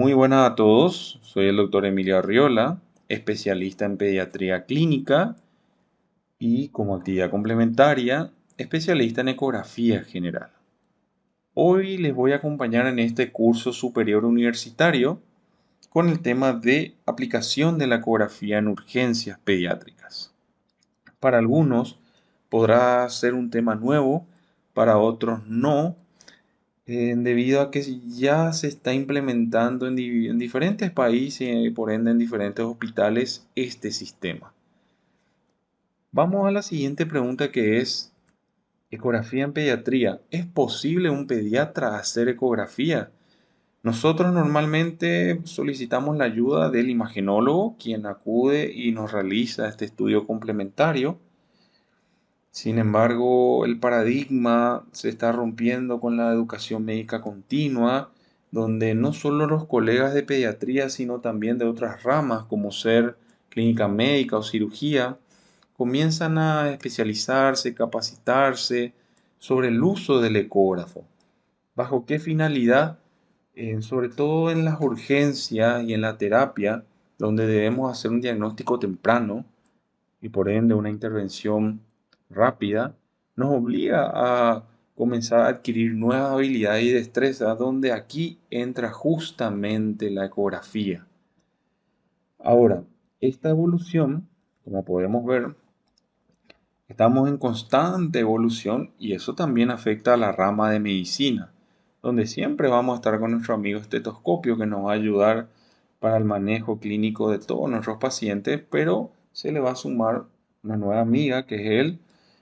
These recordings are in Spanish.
Muy buenas a todos, soy el doctor Emilio Arriola, especialista en pediatría clínica y como actividad complementaria, especialista en ecografía general. Hoy les voy a acompañar en este curso superior universitario con el tema de aplicación de la ecografía en urgencias pediátricas. Para algunos podrá ser un tema nuevo, para otros no, debido a que ya se está implementando en diferentes países y por ende en diferentes hospitales este sistema. Vamos a la siguiente pregunta que es, ecografía en pediatría. ¿Es posible un pediatra hacer ecografía? Nosotros normalmente solicitamos la ayuda del imagenólogo, quien acude y nos realiza este estudio complementario. Sin embargo, el paradigma se está rompiendo con la educación médica continua, donde no solo los colegas de pediatría, sino también de otras ramas, como ser clínica médica o cirugía, comienzan a especializarse, capacitarse sobre el uso del ecógrafo. ¿Bajo qué finalidad? Sobre todo en las urgencias y en la terapia, donde debemos hacer un diagnóstico temprano y por ende una intervención rápida, nos obliga a comenzar a adquirir nuevas habilidades y destrezas, donde aquí entra justamente la ecografía. Ahora, esta evolución, como podemos ver, estamos en constante evolución y eso también afecta a la rama de medicina, donde siempre vamos a estar con nuestro amigo estetoscopio que nos va a ayudar para el manejo clínico de todos nuestros pacientes, pero se le va a sumar una nueva amiga que es él,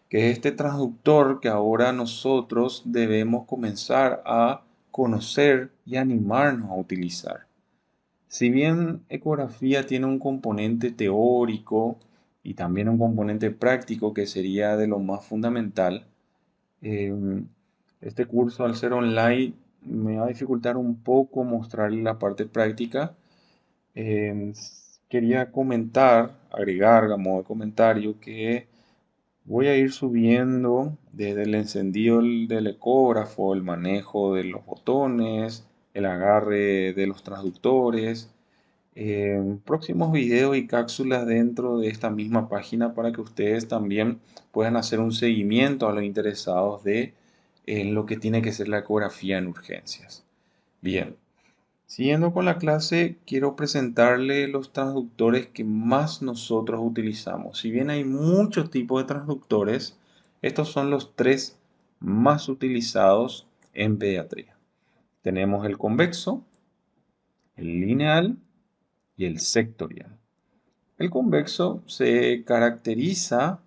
que es este transductor que ahora nosotros debemos comenzar a conocer y animarnos a utilizar. Si bien ecografía tiene un componente teórico y también un componente práctico que sería de lo más fundamental, eh, este curso al ser online me va a dificultar un poco mostrarle la parte práctica. Eh, Quería comentar, agregar a modo de comentario que voy a ir subiendo desde el encendido del ecógrafo, el manejo de los botones, el agarre de los transductores, próximos videos y cápsulas dentro de esta misma página para que ustedes también puedan hacer un seguimiento a los interesados de lo que tiene que ser la ecografía en urgencias. Bien, siguiendo con la clase, quiero presentarle los transductores que más nosotros utilizamos. Si bien hay muchos tipos de transductores, estos son los tres más utilizados en pediatría. Tenemos el convexo, el lineal y el sectorial. El convexo se caracteriza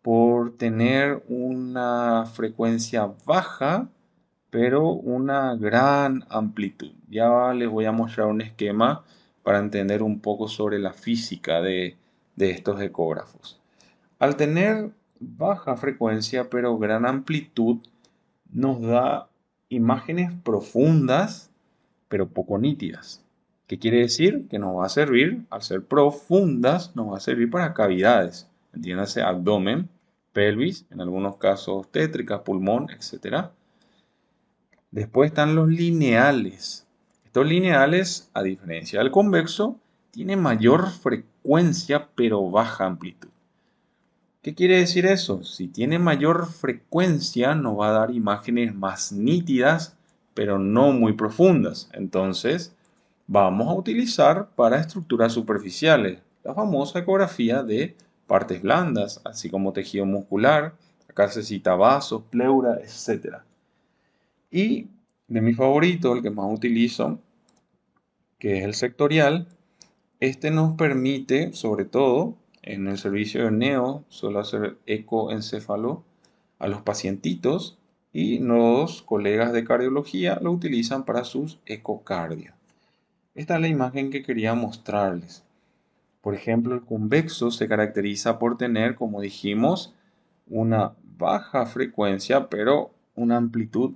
por tener una frecuencia baja, pero una gran amplitud. Ya les voy a mostrar un esquema para entender un poco sobre la física de estos ecógrafos. Al tener baja frecuencia, pero gran amplitud, nos da imágenes profundas, pero poco nítidas. ¿Qué quiere decir? Que nos va a servir, al ser profundas, nos va a servir para cavidades, entiéndase abdomen, pelvis, en algunos casos tétricas, pulmón, etc. Después están los lineales. Estos lineales, a diferencia del convexo, tienen mayor frecuencia pero baja amplitud. ¿Qué quiere decir eso? Si tiene mayor frecuencia, nos va a dar imágenes más nítidas, pero no muy profundas. Entonces, vamos a utilizar para estructuras superficiales la famosa ecografía de partes blandas, así como tejido muscular, acá se cita vasos, pleura, etc. Y de mi favorito, el que más utilizo, que es el sectorial, este nos permite, sobre todo en el servicio de neo, suelo hacer ecoencéfalo a los pacientitos y los colegas de cardiología lo utilizan para sus ecocardios. Esta es la imagen que quería mostrarles. Por ejemplo, el convexo se caracteriza por tener, como dijimos, una baja frecuencia, pero una amplitud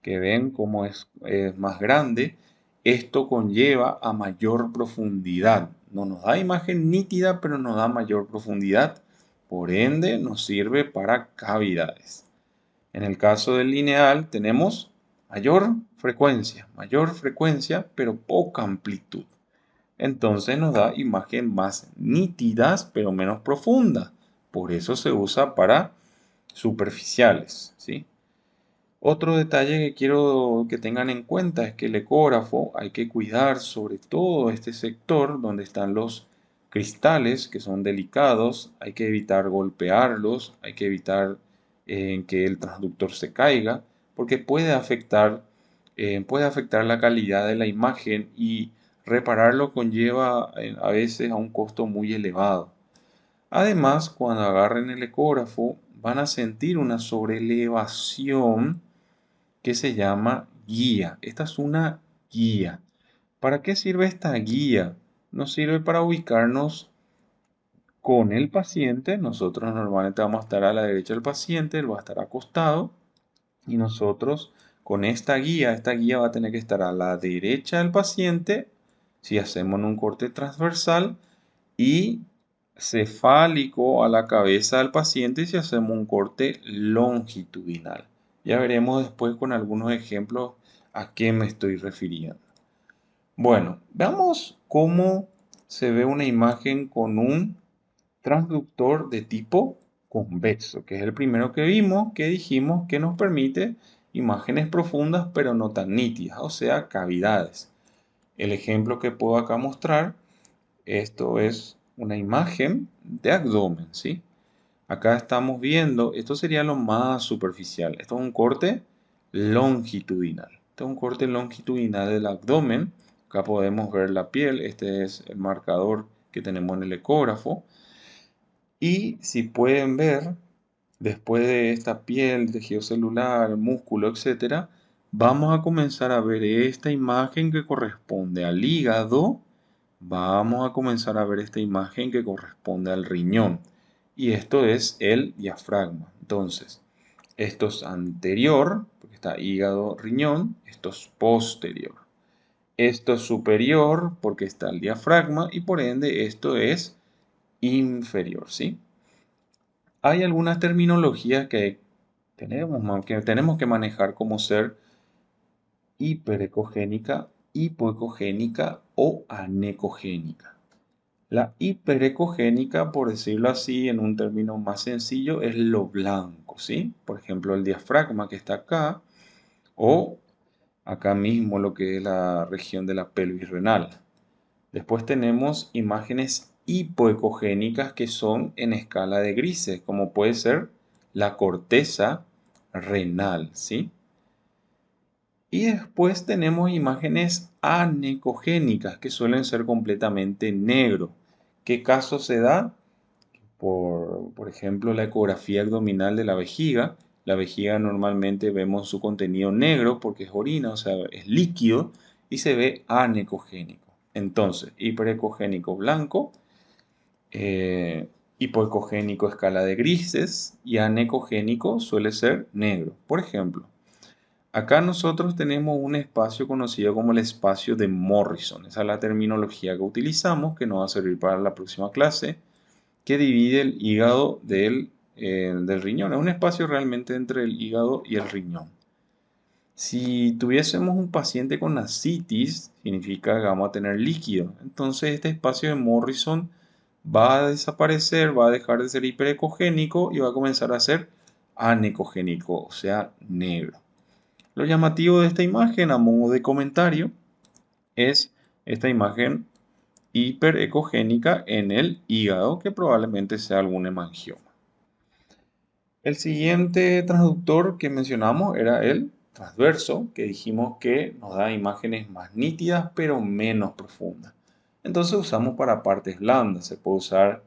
que ven como es más grande. Esto conlleva a mayor profundidad. No nos da imagen nítida, pero nos da mayor profundidad. Por ende, nos sirve para cavidades. En el caso del lineal tenemos mayor frecuencia, pero poca amplitud. Entonces nos da imágenes más nítidas, pero menos profundas. Por eso se usa para superficiales, ¿sí? Otro detalle que quiero que tengan en cuenta es que el ecógrafo hay que cuidar sobre todo este sector donde están los cristales que son delicados, hay que evitar golpearlos, hay que evitar que el transductor se caiga, porque puede afectar la calidad de la imagen y repararlo conlleva a veces a un costo muy elevado. Además, cuando agarren el ecógrafo van a sentir una sobrelevación que se llama guía. Esta es una guía. ¿Para qué sirve esta guía? Nos sirve para ubicarnos con el paciente. Nosotros normalmente vamos a estar a la derecha del paciente, él va a estar acostado y nosotros con esta guía va a tener que estar a la derecha del paciente si hacemos un corte transversal y cefálico a la cabeza del paciente si hacemos un corte longitudinal. Ya veremos después con algunos ejemplos a qué me estoy refiriendo. Bueno, veamos cómo se ve una imagen con un transductor de tipo convexo, que es el primero que vimos, que dijimos que nos permite imágenes profundas pero no tan nítidas, o sea, cavidades. El ejemplo que puedo acá mostrar, esto es una imagen de abdomen, ¿sí? Acá estamos viendo, esto sería lo más superficial, esto es un corte longitudinal. Esto es un corte longitudinal del abdomen. Acá podemos ver la piel, este es el marcador que tenemos en el ecógrafo. Y si pueden ver, después de esta piel, tejido celular, músculo, etcétera, vamos a comenzar a ver esta imagen que corresponde al hígado. Vamos a comenzar a ver esta imagen que corresponde al riñón. Y esto es el diafragma. Entonces, esto es anterior, porque está hígado, riñón. Esto es posterior. Esto es superior, porque está el diafragma. Y por ende, esto es inferior, ¿sí? Hay algunas terminologías que tenemos que manejar como ser hiperecogénica, hipoecogénica o anecogénica. La hiperecogénica, por decirlo así, en un término más sencillo, es lo blanco, ¿sí? Por ejemplo, el diafragma que está acá, o acá mismo lo que es la región de la pelvis renal. Después tenemos imágenes hipoecogénicas que son en escala de grises, como puede ser la corteza renal, ¿sí? Y después tenemos imágenes anecogénicas que suelen ser completamente negro. ¿Qué caso se da? Por ejemplo, la ecografía abdominal de la vejiga. La vejiga normalmente vemos su contenido negro porque es orina, o sea, es líquido y se ve anecogénico. Entonces, hiperecogénico blanco, eh, hipoecogénico escala de grises y anecogénico suele ser negro. Por ejemplo, acá nosotros tenemos un espacio conocido como el espacio de Morrison. Esa es la terminología que utilizamos, que nos va a servir para la próxima clase, que divide el hígado del riñón. Es un espacio realmente entre el hígado y el riñón. Si tuviésemos un paciente con ascitis, significa que vamos a tener líquido. Entonces este espacio de Morrison va a desaparecer, va a dejar de ser hiperecogénico y va a comenzar a ser anecogénico, o sea, negro. Lo llamativo de esta imagen, a modo de comentario, es esta imagen hiperecogénica en el hígado, que probablemente sea algún hemangioma. El siguiente transductor que mencionamos era el transverso, que dijimos que nos da imágenes más nítidas pero menos profundas. Entonces usamos para partes blandas, se puede usar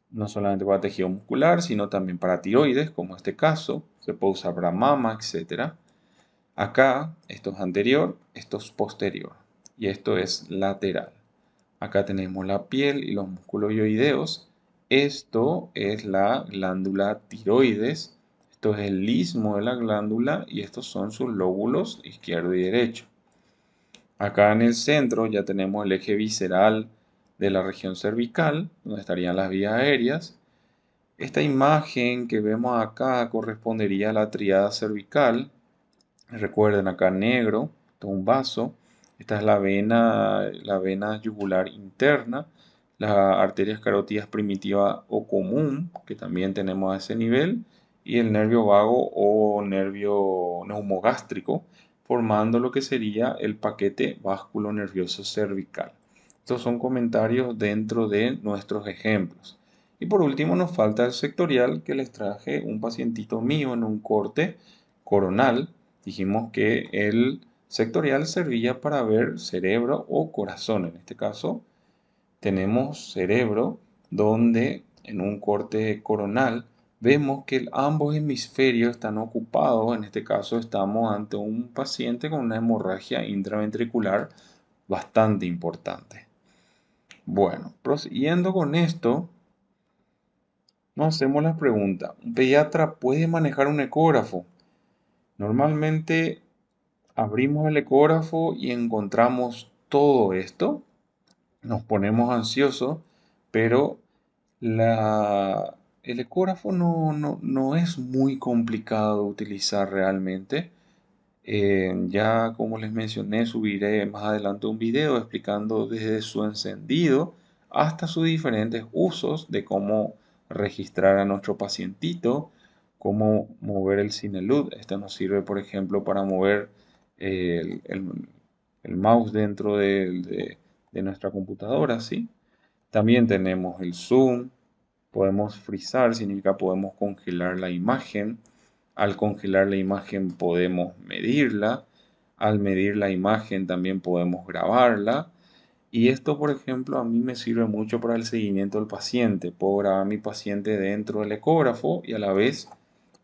no solamente para tejido muscular, sino también para tiroides, como este caso, se puede usar para mama, etc. Acá, esto es anterior, esto es posterior y esto es lateral. Acá tenemos la piel y los músculos yoideos. Esto es la glándula tiroides. Esto es el istmo de la glándula y estos son sus lóbulos izquierdo y derecho. Acá en el centro ya tenemos el eje visceral de la región cervical, donde estarían las vías aéreas. Esta imagen que vemos acá correspondería a la tríada cervical, Recuerden acá negro, esto es un vaso. Esta es la vena yugular interna, las arterias carotidas primitiva o común, que también tenemos a ese nivel, y el nervio vago o nervio neumogástrico, formando lo que sería el paquete vasculo nervioso cervical. Estos son comentarios dentro de nuestros ejemplos. Y por último nos falta el sectorial, que les traje un pacientito mío en un corte coronal. Dijimos que el sectorial servía para ver cerebro o corazón. En este caso tenemos cerebro, donde en un corte coronal vemos que ambos hemisferios están ocupados. En este caso estamos ante un paciente con una hemorragia intraventricular bastante importante. Bueno, prosiguiendo con esto, nos hacemos la pregunta: ¿un pediatra puede manejar un ecógrafo? Normalmente abrimos el ecógrafo y encontramos todo esto, nos ponemos ansiosos, pero el ecógrafo no es muy complicado de utilizar realmente. Ya como les mencioné, subiré más adelante un video explicando desde su encendido hasta sus diferentes usos de cómo registrar a nuestro pacientito, cómo mover el Cinelud. Este nos sirve, por ejemplo, para mover el mouse dentro de nuestra computadora, ¿sí? También tenemos el zoom, podemos frizar, significa podemos congelar la imagen. Al congelar la imagen podemos medirla. Al medir la imagen también podemos grabarla. Y esto, por ejemplo, a mí me sirve mucho para el seguimiento del paciente. Puedo grabar a mi paciente dentro del ecógrafo y a la vez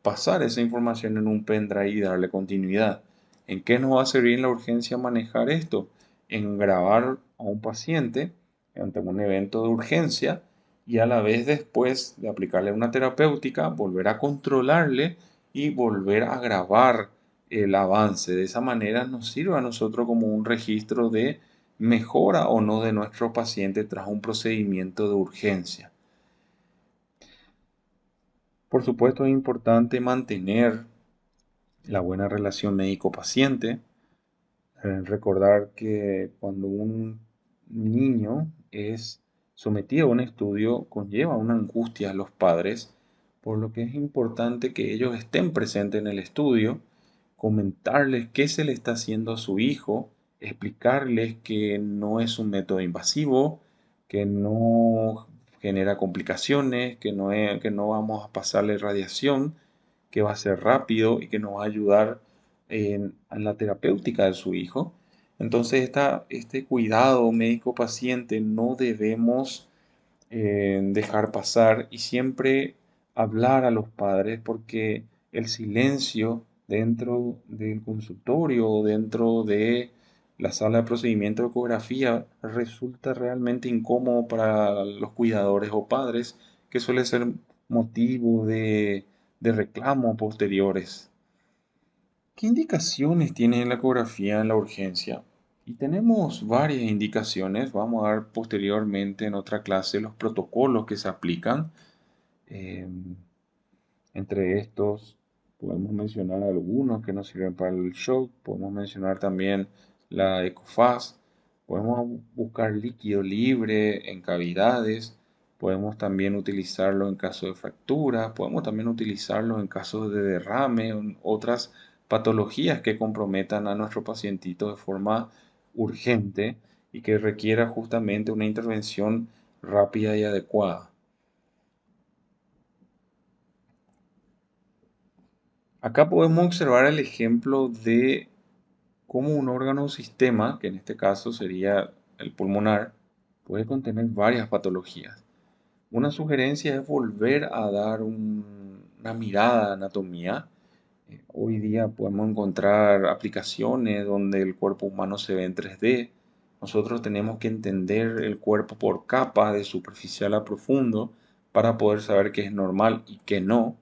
pasar esa información en un pendrive y darle continuidad. ¿En qué nos va a servir en la urgencia manejar esto? En grabar a un paciente ante un evento de urgencia y a la vez después de aplicarle una terapéutica, volver a controlarle y volver a grabar el avance. De esa manera nos sirve a nosotros como un registro de mejora o no de nuestro paciente tras un procedimiento de urgencia. Por supuesto, es importante mantener la buena relación médico-paciente. Recordar que cuando un niño es sometido a un estudio conlleva una angustia a los padres, por lo que es importante que ellos estén presentes en el estudio, comentarles qué se le está haciendo a su hijo, explicarles que no es un método invasivo, que no genera complicaciones, que no vamos a pasarle radiación, que va a ser rápido y que nos va a ayudar en la terapéutica de su hijo. Entonces, este cuidado médico-paciente no debemos dejar pasar y siempre hablar a los padres, porque el silencio dentro del consultorio o dentro de la sala de procedimiento de ecografía resulta realmente incómodo para los cuidadores o padres, que suele ser motivo de reclamo posteriores. ¿Qué indicaciones tiene la ecografía en la urgencia? Y tenemos varias indicaciones. Vamos a ver posteriormente en otra clase los protocolos que se aplican. Eh, Entre estos podemos mencionar algunos que nos sirven para el shock. Podemos mencionar también la ECOFAS. Podemos buscar líquido libre en cavidades. Podemos también utilizarlo en caso de fractura. Podemos también utilizarlo en caso de derrame o en otras patologías que comprometan a nuestro pacientito de forma urgente y que requiera justamente una intervención rápida y adecuada. Acá podemos observar el ejemplo de cómo un órgano o sistema, que en este caso sería el pulmonar, puede contener varias patologías. Una sugerencia es volver a dar una mirada a anatomía. Hoy día podemos encontrar aplicaciones donde el cuerpo humano se ve en 3D. Nosotros tenemos que entender el cuerpo por capas, de superficial a profundo, para poder saber qué es normal y qué no.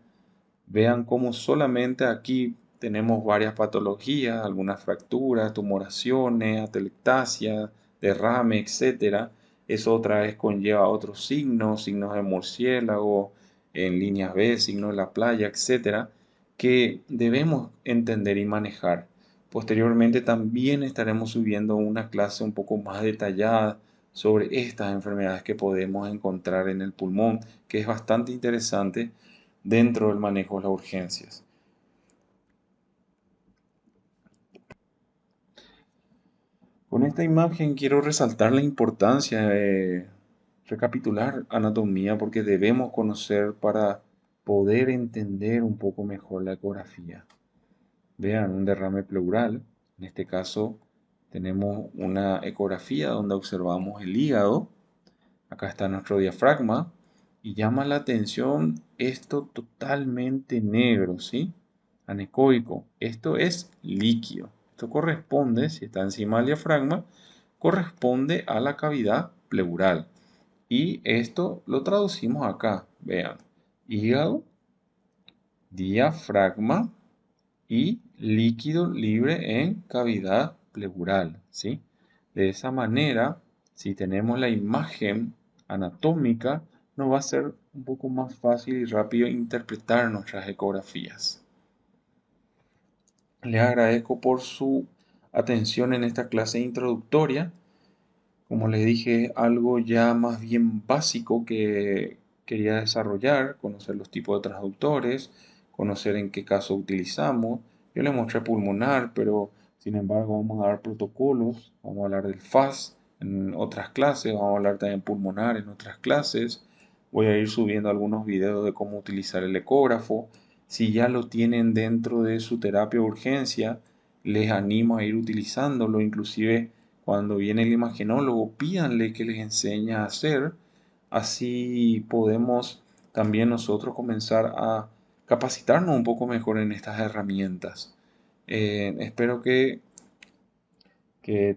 Vean cómo solamente aquí tenemos varias patologías, algunas fracturas, tumoraciones, atelectasia, derrame, etcétera. Eso otra vez conlleva otros signos, signos de murciélago, en líneas B, signos de la playa, etcétera, que debemos entender y manejar. Posteriormente también estaremos subiendo una clase un poco más detallada sobre estas enfermedades que podemos encontrar en el pulmón, que es bastante interesante dentro del manejo de las urgencias. Con esta imagen quiero resaltar la importancia de recapitular anatomía porque debemos conocer para poder entender un poco mejor la ecografía. Vean, un derrame pleural. En este caso tenemos una ecografía donde observamos el hígado. Acá está nuestro diafragma. Y llama la atención esto totalmente negro, ¿sí? Anecoico. Esto es líquido. Esto corresponde, si está encima del diafragma, corresponde a la cavidad pleural. Y esto lo traducimos acá. Vean, hígado, diafragma y líquido libre en cavidad pleural, ¿sí? De esa manera, si tenemos la imagen anatómica, nos va a ser un poco más fácil y rápido interpretar nuestras ecografías. Les agradezco por su atención en esta clase introductoria. Como les dije, algo ya más bien básico que quería desarrollar, conocer los tipos de transductores, conocer en qué caso utilizamos. Yo les mostré pulmonar, pero sin embargo vamos a dar protocolos, vamos a hablar del FAS en otras clases, vamos a hablar también pulmonar en otras clases. Voy a ir subiendo algunos videos de cómo utilizar el ecógrafo. Si ya lo tienen dentro de su terapia de urgencia, les animo a ir utilizándolo, inclusive cuando viene el imagenólogo, pídanle que les enseñe a hacer. Así podemos también nosotros comenzar a capacitarnos un poco mejor en estas herramientas. Espero que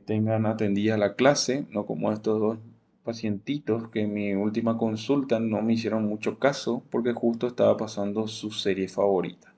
tengan atendida la clase, no como estos dos pacientitos que en mi última consulta no me hicieron mucho caso porque justo estaba pasando su serie favorita.